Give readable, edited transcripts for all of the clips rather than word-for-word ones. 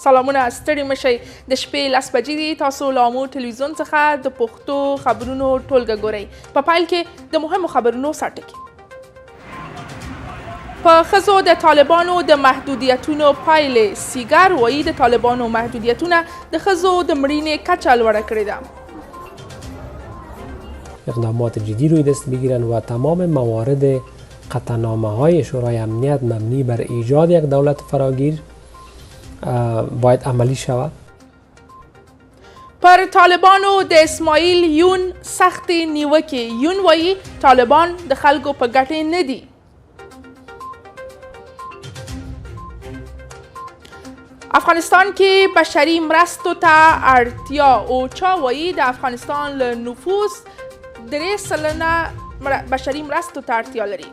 سلامونه ستړي مشئ د شپې 10 بجې دي تاسو له مو ټلویزیون څخه د پښتو خبرونو ټولګه ګورئ په پیل کې د مهمو خبرونو سرټکي په ښځو د طالبانو د محدودیتونو پایلې سیګار وایي د طالبانو محدودیتونه د ښځو د مړینې کچه لوړه کړې ده اقدامات جدی روی دست بگیرند و تمام موارد قطعنامه‌های شورای امنیت مبنی بر ایجاد یک دولت فراگیر باید عملی شود. پر طالبانو د اسماعیل یون سخت نیوکې یون وایي طالبان د خلکو په ګټې نه دي افغانستان کې بشري مرستو ته اړتیا اوچا وایي د افغانستان له نفوس 3% بشري مرستو ته اړتیا لري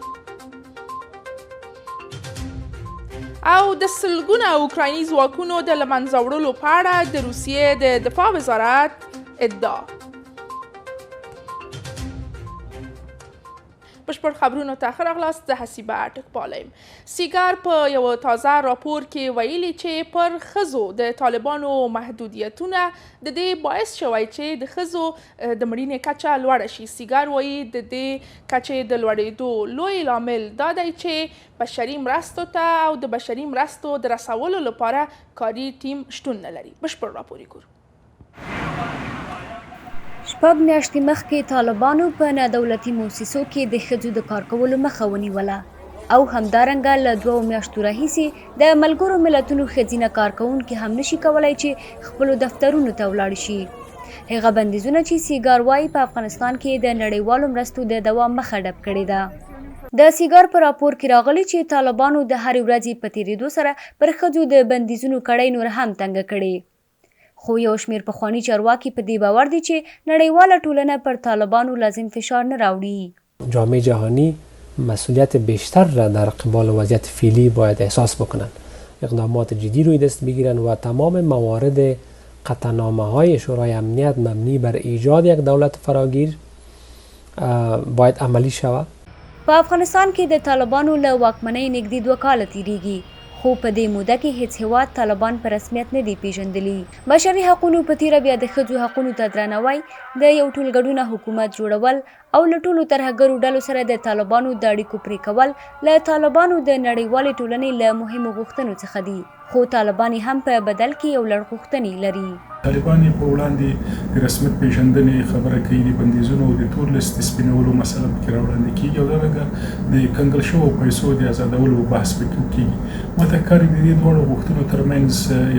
او د سلګونه اوکرایني ځواکونو د له منځه وړلو په اړه د روسیې د دفاع وزارت ادعا بشپړ خبرونو ته ښه راغلاست زه حسیبه ټکپاله یم سیګار په یوه تازه راپور کې ویلي چې پر ښځو د طالبانو محدودیتونه د دې باعث شوی چې د ښځو د مړینې کچه لوړه شي سیګار وایي د دې کچې د لوړېدو لوی لامل دا دی چې بشري مرستو ته او د بشري مرستو د رسولو لپاره کاري ټیم شتون نه لري بشپړ راپور یې ګورو شپږ میاشتې مخکې طالبانو په نادولتي موسسو کې د ښځو د کار کولو مخه ونیوله او همدارنګه له 2 میاشتو راهیسې د ملګرو ملتونو ښځینه کارکوونکي هم نشي کولی چې خپلو دفترونو ته ولاړ شي هغه بندیزونه چې سیګار وایي په افغانستان کې د نړیوالو مرستو د دوام مخه ډب کړې ده د سیګار په راپور کې راغلي چې طالبانو د هرې ورځې په تېرېدو سره پر ښځو د بندیزونو کړۍ نور هم تنګه کړې خو یو شمیر پخواني چارواکي په دې باور دي چې نړیواله ټولنه پر طالبانو لازم فشار نه راوړي جامعه جهانی مسئولیت بیشتر را در قبال وضعیت فعلی باید احساس بکنند اقدامات جدی روی دست بگیرند و تمام موارد قطعنامه‌های شورای امنیت مبنی بر ایجاد یک دولت فراگیر باید عملی شود په افغانستان کې د طالبانو له واکمنۍ نږدې 2 کاله تیریږي خو په دې موده کې هیڅ هیواد طالبان په رسمیت نه دی پیژندلی بشري حقوقو په تیره بیا د ښځو حقوقو ته درناوی د یو ټولګډونه حکومت جوړول او له ټولو ترهګرو ډلو سره د طالبانو د اړیکو پرې کول له طالبانو د نړیوالې ټولنې له مهمو غوښتنو څخه دي خو طالبان هم په بدل کې یو لړ غوښتنې لري طالبان په وړاندې د رسمیت پیژندنې خبره کوي د بندیزونو د تور لیست سپینولو مسله پکې راوړاندې کیږي او دغه د کنګل شوو پیسو د آزادولو بحث پکې کیږي ماته ښکاري د دې دواړو غوښتنو ترمنځ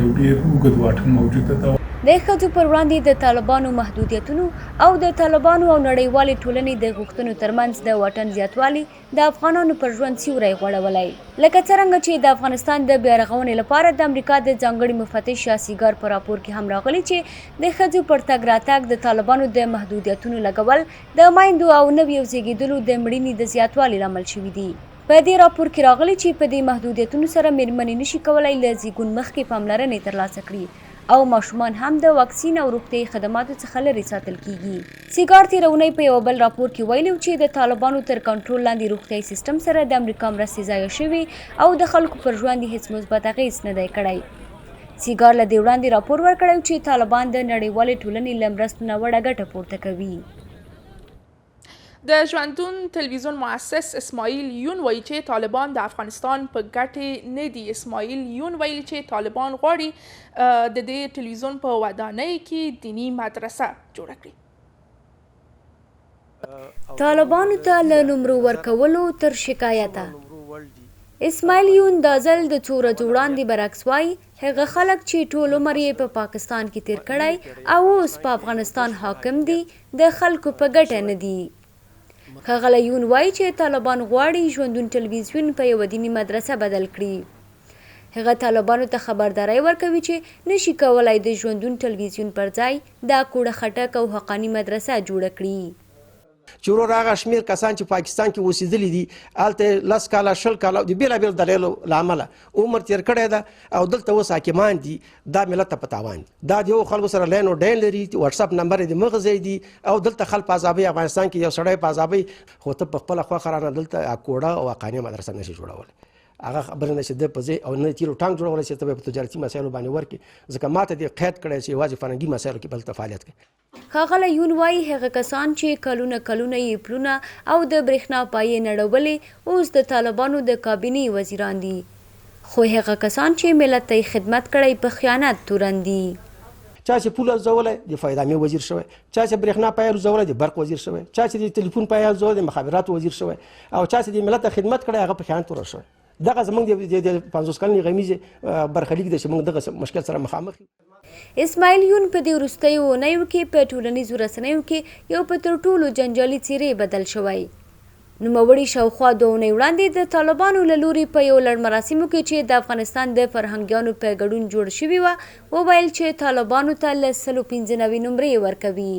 یو ډېر اوږد واټن موجود ده د ښځو پر وړاندې د طالبانو محدودیتونو او د طالبانو او نړیوالې ټولنې د غوښتنو ترمنځ د واټن زیاتوالی د افغانانو پر ژوند سیوری غوړولی لکه څرنګه چې د افغانستان د بیارغونې لپاره د امریکا د ځانګړي مفتش سیګار په راپور کې هم راغلی چې د ښځو پر تګ راتګ د طالبانو د محدودیتونو لګول د میندو او نویو زیږیدلو د مړینې د زیاتوالي لامل شوي دي په دې راپور کې راغلی چې په دې محدودیتونو سره میرمنې نشي کولی له زیږون مخکې پاملرنې ترلاسه کړي او ماشومان هم د واکسین او روغتیايي خدماتو څخه لرې ساتل کیږي سیګار تېره اونۍ په یو بل راپور کې ویلي چې د طالبانو تر کنټرول لاندې روغتیايي سیستم سره د امریکا مرستې ضایع شوي او د خلکو پر ژوند هیڅ مثبت اغېز نه دی کړی سیګار له دې وړاندې راپور ورکړی چې طالبان د نړیوالې ټولنې له مرستو نه وړه ګټه پورته کوي د ژوندون تلویزیون مؤسس اسماعیل یون وایي چې طالبان د افغانستان په ګټې نه دي اسماعیل یون ویلي چې طالبان غواړي د دې تلویزیون په ودانۍ کې دینی مدرسه جوړه کړي طالبانو ته له نمرو ورکولو تر شکایته اسماعیل یون دا ځل د څو ورځو وړاندې برعکس وایي هغه خلک چې ټول عمر یې په پاکستان کې تیر کړی او اوس په افغانستان حاکم دي د خلکو په ګټه نه دي ښاغلی یون وایي چې طالبان غواړي ژوندون تلویزیون په یوه دیني مدرسه بدل کړي هغه طالبانو ته خبرداری ورکوي چې نشي کولی د ژوندون تلویزیون پر ځای دا کوړه خټک او حقاني مدرسه جوړه کړي چې ورور هغه شمیر کسان چې پاکستان کې اوسېدلي دي هلته 10 کاله 20 کاله د بېلابېلو دلایلو له امله عمر تېر کړی ده او دلته اوس حاکمان دي دا ملت ته په تاوان دي دا د یو خلکو سره لاین او ډین لري واتساپ نمبر یې د مغز دی او دلته خلک په عذابۍ افغانستان کې یو سړی په عذابۍ خو ته په خپله خوښه رانه دلته کوړه او حقاني مدرسه نشي جوړولی هغه خبره نه چې د په ځای او نه تیرو ټانک جوړول چې ته په تجارتي مسایلو باندې ورکې ځکه ماته دې قید کړی چې یوازې فرهنګي مسایلو کې بل فعالیت کوي. ښاغلی یون وایي هغه کسان چې کلونه کلونه یې پلونه او د برېښنا پایې نړولې اوس د طالبانو د کابینې وزیران دي، خو هغه کسان چې ملت ته یې خدمت کړی په خیانت تورن دي. چا چې پول ارزولی د فایدامې وزیر شوی، چا چې برېښنا پایه ارزولی د برق وزیر شوی، چا چې د تلیفون پایه ارزولی د مخابراتو وزیر شوی، او چا چې د ملت ته خدمت کړی هغه په خیانت تورن شوی. دغه زموږ د 50 کلنې غمیزې برخلیک دی چې موږ دغه مشکل سره مخامخ یو. اسماعیل یون په دې وروستیو اونیو کې په ټولنیزو رسنیو کې یو په تر ټولو جنجالي څیرې بدل شوی. نوموړي شاوخوا 2 اونۍ وړاندې د طالبانو له لوري په یو لړ مراسمو کې چې د افغانستان د فرهنګیانو په ګډون جوړ شوي وه وویل چې طالبانو ته له 195 نمرې ورکوي.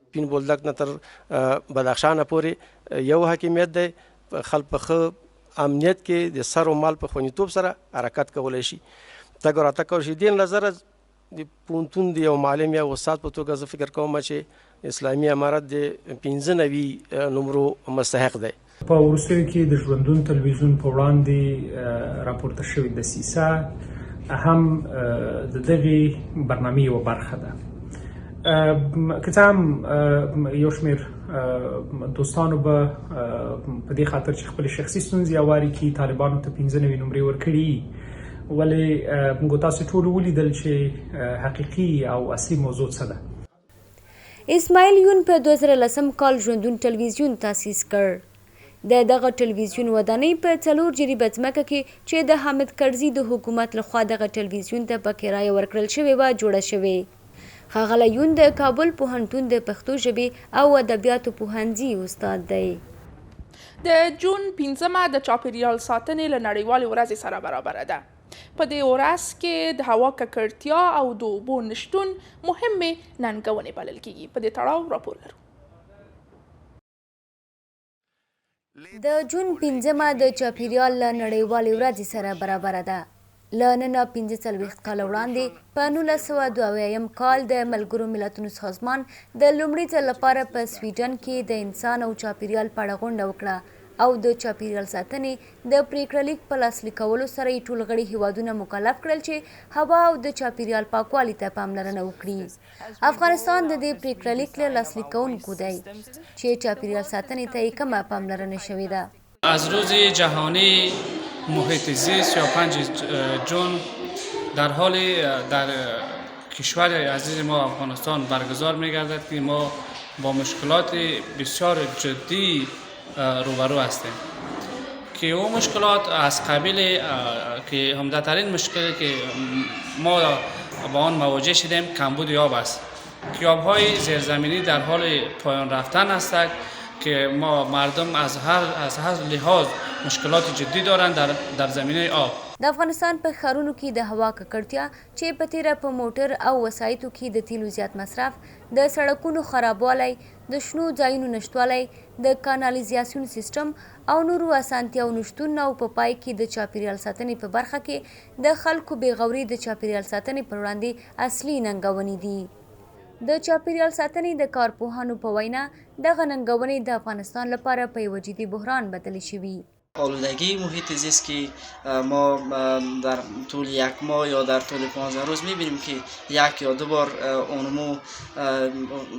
سپین بولدک نه تر بدخشانه پورې یو حاکمیت دی، خلک په ښه امنیت کې د سر و مال په خوندیتوب سره حرکت کولی شي، تګ او راتګ کولی شي. دې نظره د پوهنتون د یو معلم یا استاد په توګه زه فکر کوم چې اسلامي امارت د 95 نمرو مستحق دی. په وروستیو کې د ژوندون تلویزیون په وړاندې راپورته شوې دسیسه هم د دغې برنامې یوه برخه ده. که څه هم یو شمېر دوستانو به په دې خاطر چې خپلې شخصي ستونزې هوارې کړي طالبانو ته 95 نمرې ورکړي، ولې موږ تاسو ټول ولیدل چې حقیقي او اصلي موضوع څه ده. اسماعیل یون په 2010 کال ژوندون تلویزیون تاسیس کړ. د دغه تلویزیون ودانۍ په 4 جریبه ځمکه کې چې د حامد کرزي د حکومت لخوا دغه تلویزیون ته په کرایه ورکړل شوې وه جوړه شوې. ښاغلی یون د کابل پوهنتون د پښتو ژبې او ادبیاتو پوهنځي استاد دی. د جون 15 د چاپیریال ساتنې له نړیوالې ورځې سره برابره ده. په دې ورځ کې د هوا ککړتیا او د اوبو نشتون مهمې ننګونې بلل کیږي. په دې تړاو راپور لرو. د جون 15 د چاپیریال له نړیوالې ورځې سره برابره ده. له نن 45 کاله وړاندې په 1972 کال د ملګرو ملتونو سازمان د لومړي ځل لپاره په سویډن کې د انسان او چاپیریال په اړه غونډه وکړه او د چاپیریال ساتنې د پریکړه لیک په لاسلیک کولو سره یې ټول غړي هیوادونه مکلف کړل چې هوا او د چاپیریال پاکوالي ته پاملرنه وکړي. افغانستان د دې پریکړه لیک له لاسلیک کوونکو دی چې چاپیریال ساتنې ته یې کمه پاملرنه شوې ده. از روز جهانی محیط زیست یا 5 جون در حال در کشور عزیز ما افغانستان برگزار می‌گردد که ما با مشکلات بسیار جدی روبرو هستیم که اون مشکلات از قبیل که عمده‌ترین مشکلی که ما با آن مواجه شدیم کمبود آب است که آب‌های زیرزمینی در حال پایان رفتن هستند که ما مردم از هر لحاظ مشکلات جدی دارند در زمینه آب. د افغانستان په ښارونو کې د هوا ککړتیا چې په تیره په موټر او وسایطو کې د تیلو زیات مصرف، د سړکونو خرابوالی، د شنو ځایونو نشتوالی، د کانالیزاسیون سیستم او نورو اسانتیاو نشتون او په پای کې د چاپیریال ساتنې په برخه کې د خلکو بېغوري د چاپیریال ساتنې پر وړاندې اصلي ننګونې دي. د چاپیریال ساتنې د کارپوهانو په وینا دغه ننګونې د افغانستان لپاره په یوه جدي بحران بدلې شوي. آلودگی محیط زیست که ما در طول یک ماه یا در طول 15 روز میبینیم که 1 یا 2 بار اونمو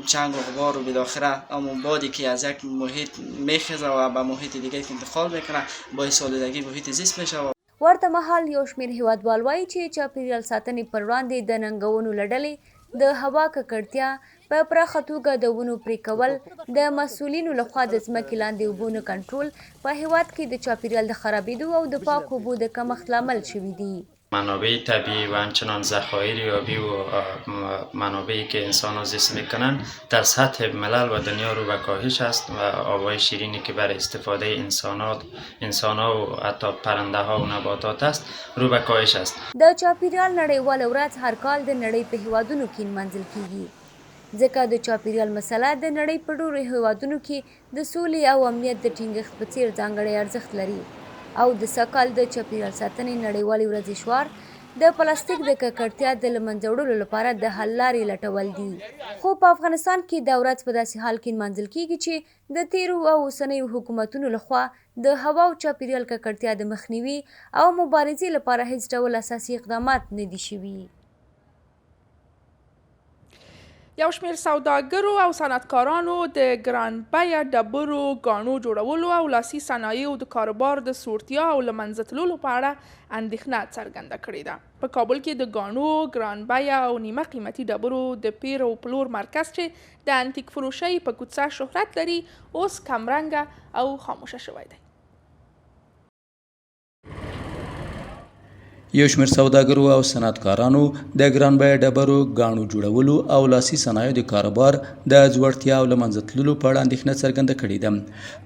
چنگ و غبار و بالاخره همون بادی که از یک محیط میخزه و به محیط دیگه انتقال میکنه باعث آلودگی محیط زیست میشه. ورته مهال یو شمېر هیوادوال وایي چې چاپیریال ساتنې پر وړاندې د ننګونو له ډلې د هوا ککړتیا په پراخه توګه د ونو پرې کول، د مسؤلینو لخوا د ځمکې لاندې اوبو نه کنټرول په هیواد کې د چاپیریال د خرابېدو او د پاکو اوبو د کمښت لامل شوي دي. منابع طبیعی و همچنان ذخایر آبی و منابعی که انسان ها زیست میکنن در سطح ملل و دنیا رو به کاهش است و آبهای شیرینی که برای استفاده انسان ها و حتی پرنده ها و نباتات است رو به کاهش است. د چاپیریال نړیواله ورځ هر کال د نړۍ په هیوادونو کې نمانځل کیږي ځکه د چاپیریال مسله د نړۍ په ډېرو هیوادونو کې د سولې او امنیت د ټینګښت په څیر ځانګړی ارزښت لري او د سږ کال د چاپیریال ساتنې نړیوالې ورځې شعار د پلاستیک د ککړتیا د له منځه وړلو لپاره د حل لارې لټول دي. خو په افغانستان کې دا ورځ په داسې حال کې نمانځل کیږي چې د تیرو او اوسنیو حکومتونو لخوا د هوا او چاپیریال ککړتیا د مخنیوي او مبارزې لپاره هیڅ ډول اساسي اقدامات نه دي شوي. یو شمېر سوداګرو او صنعتکارانو د ګران بیه ډبرو ګاڼو جوړولو او لاسي صنایعو د کاروبار د سوړتیا او له منځه تللو په اړه اندېښنه څرګنده کړې ده. په کابل کې د ګاڼو، ګران بیه او نیمه قیمتي ډبرو د پیر او پلور مرکز چې د انتیک فروشۍ په کوڅه شهرت لري اوس کمرنګه او خاموشه شوی دی. یو شمېر سوداګرو او صنعتکارانو د ګران بیه ډبرو ګاڼو جوړولو او لاسي صنایعو د کاروبار د ځوړتیا او له منځه تللو په اړه اندېښنه څرګنده کړې ده.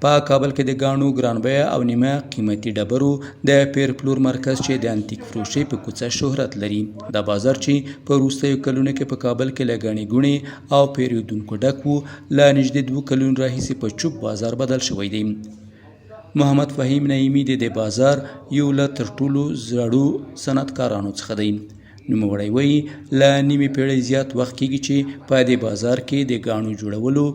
په کابل کې د ګاڼو، ګران بیه او نیمه قیمتي ډبرو د پیر پلور مرکز چې د انتیک فروشۍ په کوڅه شهرت لري. دا بازار چې په وروستیو کلونو کې په کابل کې له ګڼې ګوڼې او پیرودونکو ډک و، له نږدې 2 کلونو راهیسې په چوپ بازار بدل شوی دی. محمد فهیم نعیمي د دې بازار یو له تر ټولو زړو صنعتکارانو څخه دی. نوموړی وایي له نیمې پیړۍ زیات وخت کېږي چې په دې بازار کې د ګاڼو جوړولو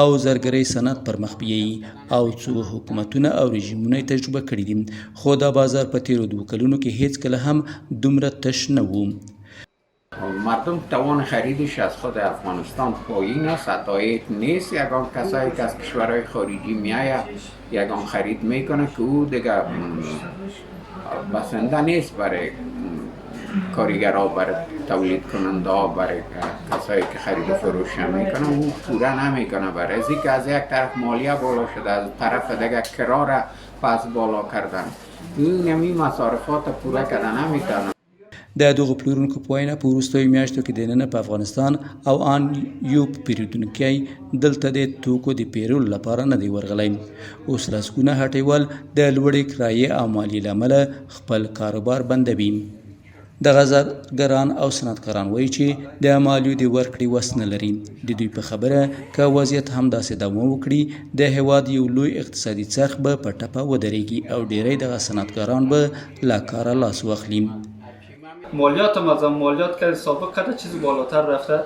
او زرګرۍ صنعت پرمخ بیایي او څو حکومتونه او رژیمونه یې تجربه کړي دي، خو دا بازار په تیرو 2 کلونو کې هیڅ کله هم دومره تش نه و. مردم توان خریدش از خود افغانستان پایین است، حتی نیست. یگان کسایی که از کشورهای خارجی میآید یگان خرید میکنه که او دیگه بسنده نیست برای کارگرها، برای تولید کننده ها، برای کسایی که خرید و فروش میکنه او پوره نمیکنه. برای از اینکه از یک طرف مالیه بالا شده، از طرف دیگه کرا را پس بالا کردن، این نمی مصارفات پوره کردن نمیتونه. د دغو پلورونکو په وینا په وروستیو میاشتو کې دننه په افغانستان او ان یو پیرودونکی دلته د توکو د پیرولو لپاره نه دی ورغلی. اوس لسګونه هټیوال د لوړې کرایې او مالیې له امله خپل کاروبار بندوي. دغه زرګران او صنعتکاران وایي چې د مالیو د ورکړې وس نه لري. د دوی په خبره که وضعیت همداسې دوام وکړي د هیواد یو لوی اقتصادي څرخ به په ټپه ودرېږي او ډیری دغه صنعتکاران به له کاره لاس واخلي. مالیات هم از مالیات که سابق کرده چیزی بالاتر رفته.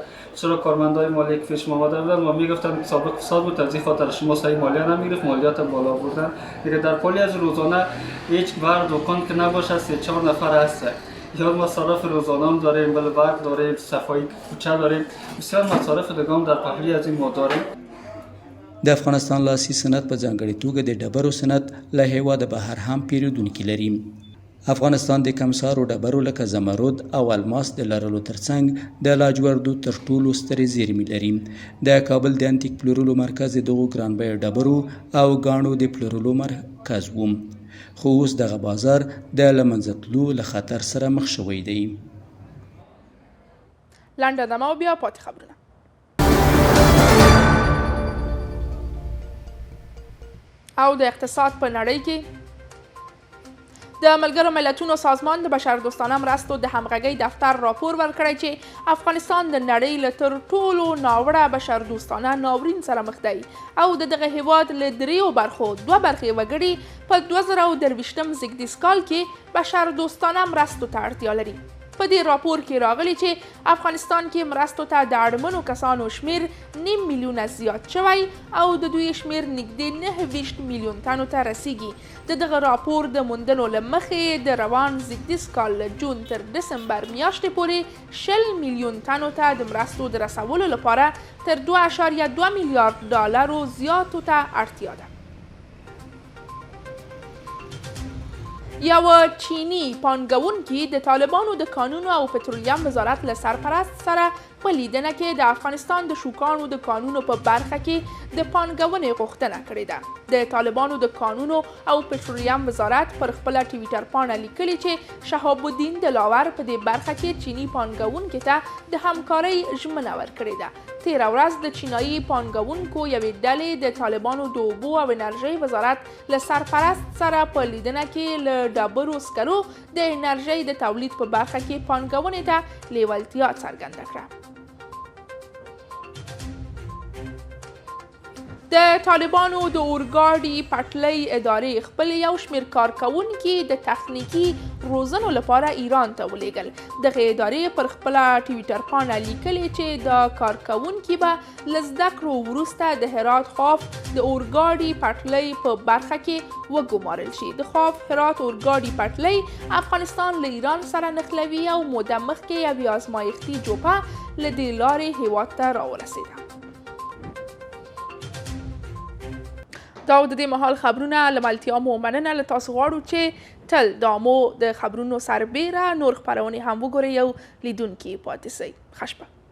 چرا کارمندای مالی که پیش ما آمده بودن و میگفتن سابق فساد بود، از این خاطر شما صحیح مالیات نمیگرفت، مالیات بالا بردن. دیگه در کلی از روزانه هیچ بر دکان که نباشه 3-4 نفر هست. یا مصارف روزانه هم داریم، بله برق داریم، صفایی کوچه داریم، بسیار مصارف دیگه هم در پهلوی از این ما داریم. د افغانستان لاسي صنعت په ځانګړې توګه د ډبرو صنعت له هیواده بهر هم پیرودونکي لري. افغانستان د کمسارو ډبرو لکه زمرد او الماس د لرلو ترڅنګ د لاجوردو تر ټولو سترې زیرمې لري. د کابل د انتیک پلورلو مرکز دغو ګران بیه ډبرو او ګاڼو د پلورلو مرکز و، خو اوس دغه بازار د له منځه تلو له خطر سره مخ شوی دی. لنډه دمه او بیا پاتې خبرونه. او د اقتصاد په نړۍ کې د ملګرو ملتونو سازمان د بشردوستانه مرستو د همغږۍ دفتر راپور ورکړی چې افغانستان د نړۍ له تر ټولو ناوړه بشردوستانه ناورین سره مخ دی او د دغه هیواد له 3 برخو 2 برخې وګړي په 2023 زیږدیز کال کې بشردوستانه مرستو ته اړتیا لري. په دې راپور کې راغلی چې افغانستان کې مرستو ته د اړمنو کسانو شمیر 9 میلیونه زیات شوی او د دوی شمیر نږدې 29 میلیون تنو ته رسیږي. د دغه راپور د موندنو له مخې د روان زیږدیز کال له جون تر دسمبر میاشتې پورې 20 میلیون تنو ته د مرستو د رسولو لپاره تر 2.2 میلیارد ډالرو زیاتو ته اړتیا ده. یو چینی پانګونکي د طالبانو د کانونو او پترولیم وزارت له سرپرست سره په لیدنه کې د افغانستان د شوکانو د کانونو په برخه کې د پانګونې غوښتنه کړې ده. د طالبانو د کانونو او پترولیم وزارت پر خپله ټویټر پاڼه لیکلي چې شهاب الدین دلاور په دې برخه کې چینی پانګونکي ته د همکارۍ ژمنه ورکړې ده. تېره ورځ د چینایي پانګونکو یوې ډلې د طالبانو د اوبو او انرژۍ وزارت له سرپرست سره په لیدنه کې له ډبرو سکرو د انرژۍ د تولید په برخه کې پانګونې ته لیوالتیا څرګنده کړه. د طالبانو د اورګاډي پټلۍ ادارې خپل یو شمېر کارکوونکي د تخنیکي روزنو لپاره ایران ته ولیږل. دغه ادارې پر خپله ټویټر پاڼه لیکلي چې د کارکوونکي به له زده کړو وروسته د هرات خاف د اورګاډي پټلۍ په برخه کې وګمارل شي. د خاف هرات اورګاډي پټلۍ افغانستان له ایران سره نښلوي او موده مخکې یوې ازمایښتي جوپه له دې لارې هیواد ته راورسېده. دا د دې مهال خبرونه له ملتیا مو مننه. له تاسو غواړو چې تل دا مو د خبرونو سربیره نور خپرونې هم وګورئ او لیدونکي پاتې سئ. ښه شپه.